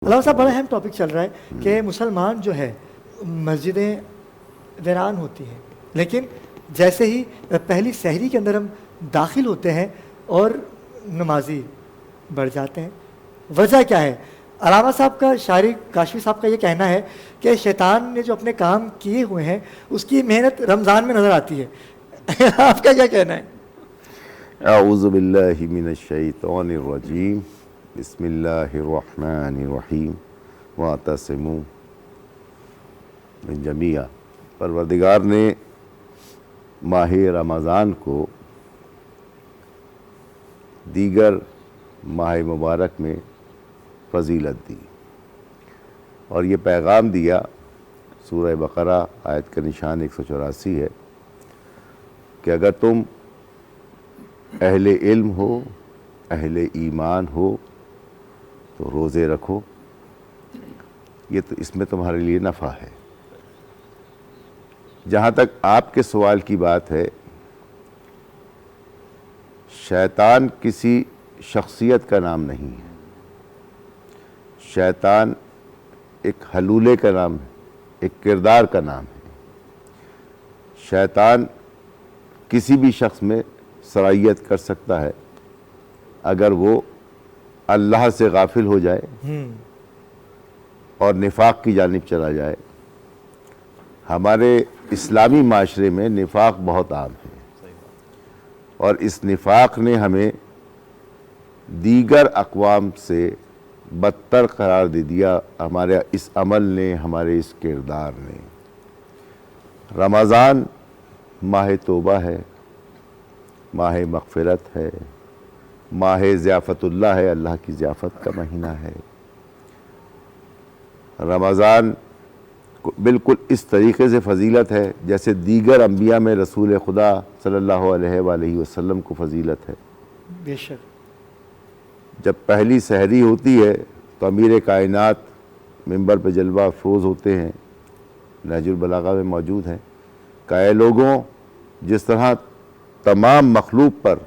علامہ صاحب بڑا اہم ٹاپک چل رہا ہے کہ مسلمان جو ہے مسجدیں ویران ہوتی ہیں، لیکن جیسے ہی پہلی سحری کے اندر ہم داخل ہوتے ہیں اور نمازی بڑھ جاتے ہیں، وجہ کیا ہے؟ علامہ صاحب کا، شاعری کاشفی صاحب کا یہ کہنا ہے کہ شیطان نے جو اپنے کام کیے ہوئے ہیں اس کی محنت رمضان میں نظر آتی ہے۔ آپ کا کیا کہنا ہے؟ اعوذ باللہ من الشیطان الرجیم، بسم اللہ الرحمن الرحیم، واعتصموا من جمیعا۔ پروردگار نے ماہ رمضان کو دیگر ماہ مبارک میں فضیلت دی اور یہ پیغام دیا، سورہ بقرہ آیت کا نشان 184 ہے کہ اگر تم اہل علم ہو، اہل ایمان ہو تو روزے رکھو، یہ تو اس میں تمہارے لیے نفع ہے۔ جہاں تک آپ کے سوال کی بات ہے، شیطان کسی شخصیت کا نام نہیں ہے، شیطان ایک حلولے کا نام ہے، ایک کردار کا نام ہے۔ شیطان کسی بھی شخص میں صلاحیت کر سکتا ہے اگر وہ اللہ سے غافل ہو جائے اور نفاق کی جانب چلا جائے۔ ہمارے اسلامی معاشرے میں نفاق بہت عام ہے اور اس نفاق نے ہمیں دیگر اقوام سے بدتر قرار دے دیا، ہمارے اس عمل نے، ہمارے اس کردار نے۔ رمضان ماہ توبہ ہے، ماہ مغفرت ہے، ماہ ضیافت اللہ ہے، اللہ کی ضیافت کا مہینہ ہے۔ رمضان کو بالکل اس طریقے سے فضیلت ہے جیسے دیگر انبیاء میں رسول خدا صلی اللہ علیہ وآلہ وسلم کو فضیلت ہے۔ بے شک جب پہلی سحری ہوتی ہے تو امیر کائنات منبر پہ جلوہ افروز ہوتے ہیں، نہج البلاغہ میں موجود ہیں کہ اے لوگوں، جس طرح تمام مخلوق پر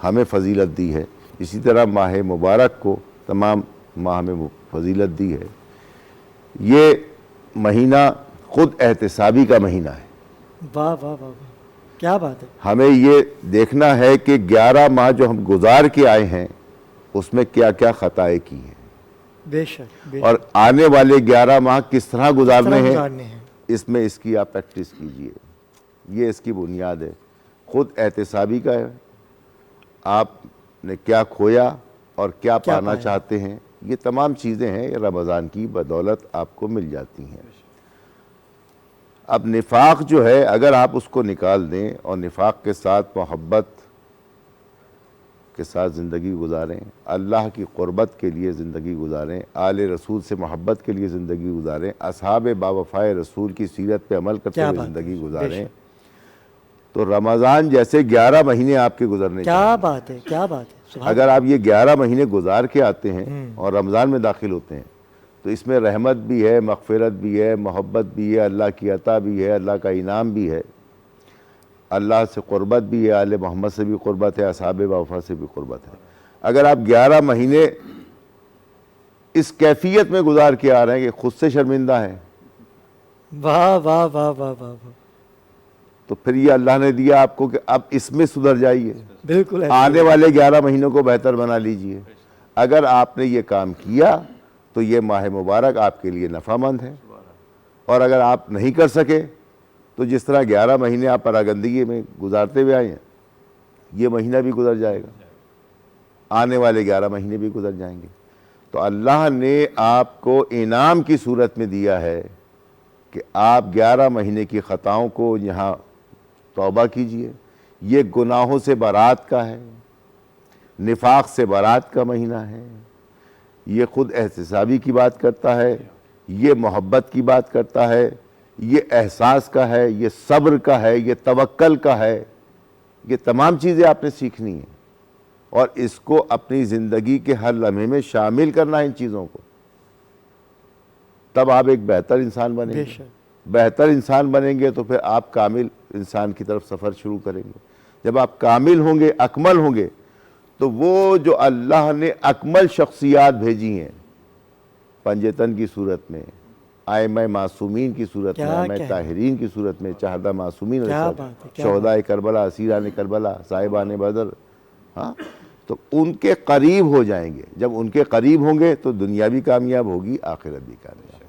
ہمیں فضیلت دی ہے، اسی طرح ماہ مبارک کو تمام ماہ میں فضیلت دی ہے۔ یہ مہینہ خود احتسابی کا مہینہ ہے۔ واہ واہ واہ واہ، کیا بات ہے! ہمیں یہ دیکھنا ہے کہ 11 ماہ جو ہم گزار کے آئے ہیں اس میں کیا کیا خطائیں کی ہیں، بے شک بے اور آنے والے 11 ماہ کس طرح گزارنے ہیں، گزارنے ہیں۔ اس میں اس کی آپ پریکٹس کیجئے۔ یہ اس کی بنیاد ہے، خود احتسابی کا ہے۔ آپ نے کیا کھویا اور کیا پانا چاہتے ہیں، یہ تمام چیزیں ہیں، یہ رمضان کی بدولت آپ کو مل جاتی ہیں۔ اب نفاق جو ہے، اگر آپ اس کو نکال دیں اور نفاق کے ساتھ محبت کے ساتھ زندگی گزاریں، اللہ کی قربت کے لیے زندگی گزاریں، آل رسول سے محبت کے لیے زندگی گزاریں، اصحاب باوفائے رسول کی سیرت پہ عمل کرتے ہوئے زندگی گزاریں، تو رمضان جیسے 11 مہینے آپ کے گزرنے چاہیے۔ کیا بات ہے، کیا بات ہے! اگر آپ یہ 11 مہینے گزار کے آتے ہیں اور رمضان میں داخل ہوتے ہیں تو اس میں رحمت بھی ہے، مغفرت بھی ہے، محبت بھی ہے، اللہ کی عطا بھی ہے، اللہ کا انعام بھی ہے، اللہ سے قربت بھی ہے، آل محمد سے بھی قربت ہے، اصحاب وفا سے بھی قربت ہے۔ اگر آپ 11 مہینے اس کیفیت میں گزار کے آ رہے ہیں کہ خود سے شرمندہ ہیں، واہ واہ واہ واہ واہ واہ، تو پھر یہ اللہ نے دیا آپ کو کہ اب اس میں سدھر جائیے، بالکل آنے والے 11 مہینوں کو بہتر بنا لیجئے۔ اگر آپ نے یہ کام کیا تو یہ ماہ مبارک آپ کے لیے نفع مند ہے، اور اگر آپ نہیں کر سکے تو جس طرح 11 مہینے آپ پراگندگی میں گزارتے ہوئے آئے ہیں، یہ مہینہ بھی گزر جائے گا، آنے والے 11 مہینے بھی گزر جائیں گے۔ تو اللہ نے آپ کو انعام کی صورت میں دیا ہے کہ آپ 11 مہینے کی خطاؤں کو یہاں توبہ کیجئے۔ یہ گناہوں سے برات کا ہے، نفاق سے برات کا مہینہ ہے، یہ خود احتسابی کی بات کرتا ہے، یہ محبت کی بات کرتا ہے، یہ احساس کا ہے، یہ صبر کا ہے، یہ توکل کا ہے۔ یہ تمام چیزیں آپ نے سیکھنی ہیں اور اس کو اپنی زندگی کے ہر لمحے میں شامل کرنا ہے ان چیزوں کو، تب آپ ایک بہتر انسان بنیں گے۔ بہتر انسان بنیں گے تو پھر آپ کامل انسان کی طرف سفر شروع کریں گے۔ جب آپ کامل ہوں گے، اکمل ہوں گے، تو وہ جو اللہ نے اکمل شخصیات بھیجی ہیں، पंजतन की सूरत में, आइम्मा मासूमीन की सूरत में, आइम्मा ताहिरीन की सूरत में, चाहदा मासूमीन, शहदाए करबला, असीरान करबला, साहिबान बदर, हाँ, तो उनके करीब हो जाएंगे। जब उनके करीब होंगे तो दुनिया भी कामयाब होगी, आखिरत भी कामयाब।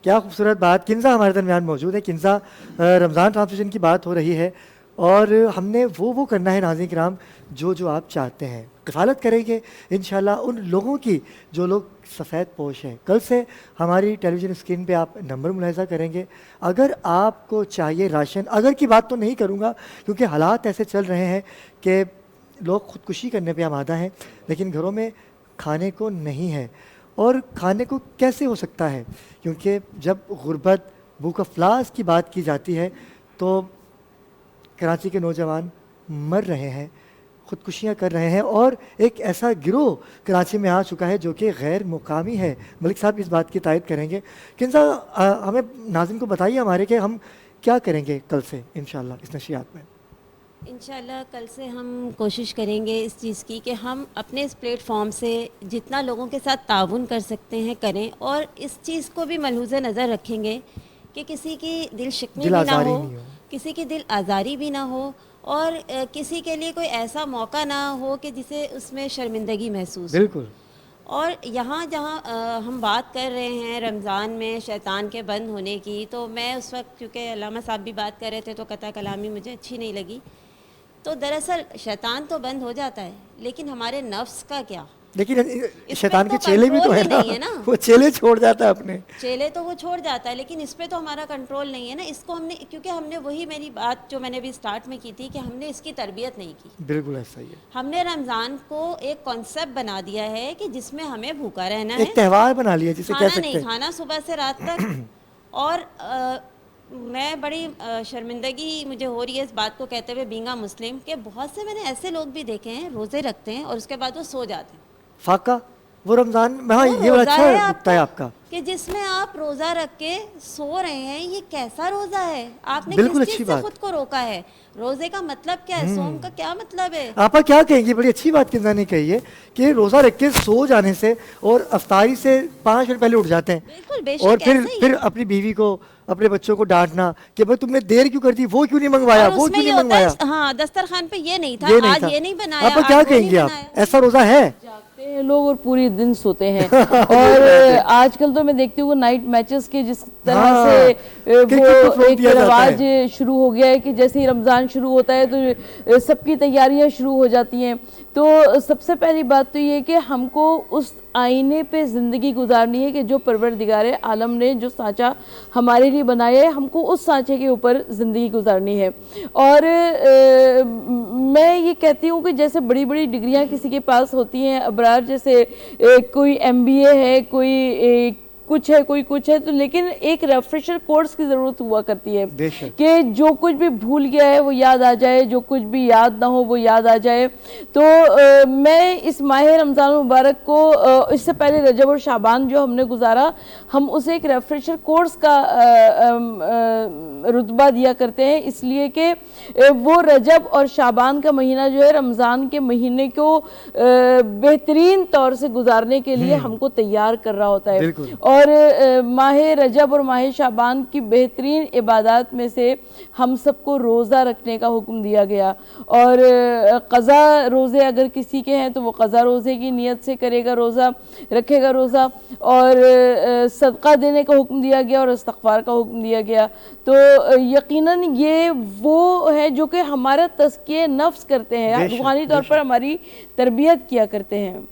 क्या खूबसूरत बात। किंजा हमारे दरमियान मौजूद है। किंजा, रमज़ान ट्रांसमिशन की बात हो रही है और हमने वो करना है नाज़रीन किराम जो आप चाहते हैं। किफ़ालत करेंगे इंशाल्लाह उन लोगों की जो लोग सफ़ेद पोश हैं। कल से हमारी टेलीविज़न स्क्रीन पे आप नंबर मुलाहिज़ा करेंगे। अगर आपको चाहिए राशन, अगर की बात तो नहीं करूँगा क्योंकि हालात ऐसे चल रहे हैं कि लोग ख़ुदकुशी करने पे आमादा हैं, लेकिन घरों में खाने को नहीं है। और खाने को कैसे हो सकता है, क्योंकि जब गुर्बत, भूख अफलास की बात की जाती है तो कराची के नौजवान मर रहे हैं, ख़ुदकुशियाँ कर रहे हैं और एक ऐसा गिरोह कराची में आ चुका है जो कि गैर मुकामी है। मलिक साहब इस बात की तायद करेंगे। किंजा, हमें नाज़रीन को बताइए हमारे कि हम क्या करेंगे कल से इंशाल्लाह इस नशियात में। इंशाल्लाह कल से हम कोशिश करेंगे इस चीज़ की कि हम अपने इस प्लेटफॉर्म से जितना लोगों के साथ ताउन कर सकते हैं करें, और इस चीज़ को भी मलहूज़ नज़र रखेंगे कि किसी की दिल शिकनी भी ना हो, किसी की दिल आज़ारी भी ना हो, और किसी के लिए कोई ऐसा मौका ना हो कि जिसे उसमें शर्मिंदगी महसूस हो। बिल्कुल। और यहाँ जहाँ हम बात कर रहे हैं रमज़ान में शैतान के बंद होने की, तो मैं उस वक्त, क्योंकि अल्लामा साहब भी बात कर रहे थे तो कता कलामी मुझे अच्छी नहीं लगी, तो दरअसल शैतान तो बंद हो जाता है, लेकिन हमारे नफ्स का क्या? लेकिन शैतान के चेले भी तो है ना, वो चेले छोड़ जाता है अपने चेले, तो वो छोड़ जाता है, लेकिन इस पे तो हमारा कंट्रोल नहीं है ना। इसको हमने, क्योंकि हमने वही मेरी बात जो मैंने भी स्टार्ट में की थी कि हमने इसकी तरबियत नहीं की। बिल्कुल ऐसा ही है। हमने रमज़ान को एक कॉन्सेप्ट बना दिया है कि जिसमें हमें भूखा रहना है, एक त्यौहार बना लिया जिसे कह सकते हैं, नहीं खाना सुबह से रात तक। और मैं बड़ी शर्मिंदगी मुझे हो रही है इस बात को कहते हुए, बींगा मुस्लिम, के बहुत से मैंने ऐसे लोग भी देखे हैं रोज़े रखते हैं और उसके बाद वो सो जाते हैं। फाका वो रमज़ान में, हाँ ये बड़ा अच्छा है आपका कि जिसमें आप रोज़ा रख के सो रहे हैं, ये कैसा रोज़ा है? आपने बिल्कुल किस चीज़ से खुद को रोका है? रोज़े का मतलब क्या है? सोम का क्या मतलब है? आप क्या कहेंगे? बड़ी अच्छी बात किंजा ने कही है कि रोज़ा रख के सो जाने से और अफ्तारी से 5 मिनट पहले उठ जाते हैं। बिल्कुल, बेशक। और फिर अपनी बीवी को, अपने बच्चों को डांटना कि भाई तुमने देर क्यों कर दी, वो क्यों नहीं मंगवाया, वो क्यों नहीं मंगवाया। हाँ, दस्तरखान पे ये नहीं था, आज ये नहीं बनाया। आप क्या कहेंगे? आप ऐसा रोज़ा है? जागते हैं लोग और पूरी दिन सोते हैं। और आजकल तो मैं देखती हूँ नाइट मैचेस के जिस तरह से वो एक रिवाज शुरू हो गया है कि जैसे ही रमज़ान शुरू होता है तो सबकी तैयारियां शुरू हो जाती हैं। तो सबसे पहली बात तो ये कि हमको उस आईने पे ज़िंदगी गुजारनी है कि जो परवरदिगार आलम ने जो सांचा हमारे लिए बनाया है, हमको उस सांचे के ऊपर ज़िंदगी गुजारनी है। और मैं ये कहती हूँ कि जैसे बड़ी बड़ी डिग्रियाँ किसी के पास होती हैं अबरार, जैसे कोई MBA है, कोई कुछ है, कोई कुछ है, तो लेकिन एक रेफ्रेशर कोर्स की ज़रूरत हुआ करती है कि जो कुछ भी भूल गया है वो याद आ जाए, जो कुछ भी याद ना हो वो याद आ जाए। तो मैं इस माह रमज़ान मुबारक को, इससे पहले रजब और शाबान जो हमने गुजारा, हम उसे एक रेफ्रेशर कोर्स का रुतबा दिया करते हैं, इसलिए कि वो रजब और शाबान का महीना जो है रमज़ान के महीने को बेहतरीन तौर से गुजारने के लिए हमको तैयार कर रहा होता है। और माह रजब और माह शाबान की बेहतरीन इबादत में से हम सबको रोज़ा रखने का हुक्म दिया गया। और क़ज़ा रोज़े अगर किसी के हैं तो वो क़ज़ा रोज़े की नीयत से करेगा, रोज़ा रखेगा रोज़ा। और सदका देने का हुक्म दिया गया और इस्तग़फ़ार का हुक्म दिया गया। तो यकीनन ये वो है जो कि हमारा तज़किये नफ्स करते हैं, रूहानी तौर पर हमारी तरबियत किया करते हैं।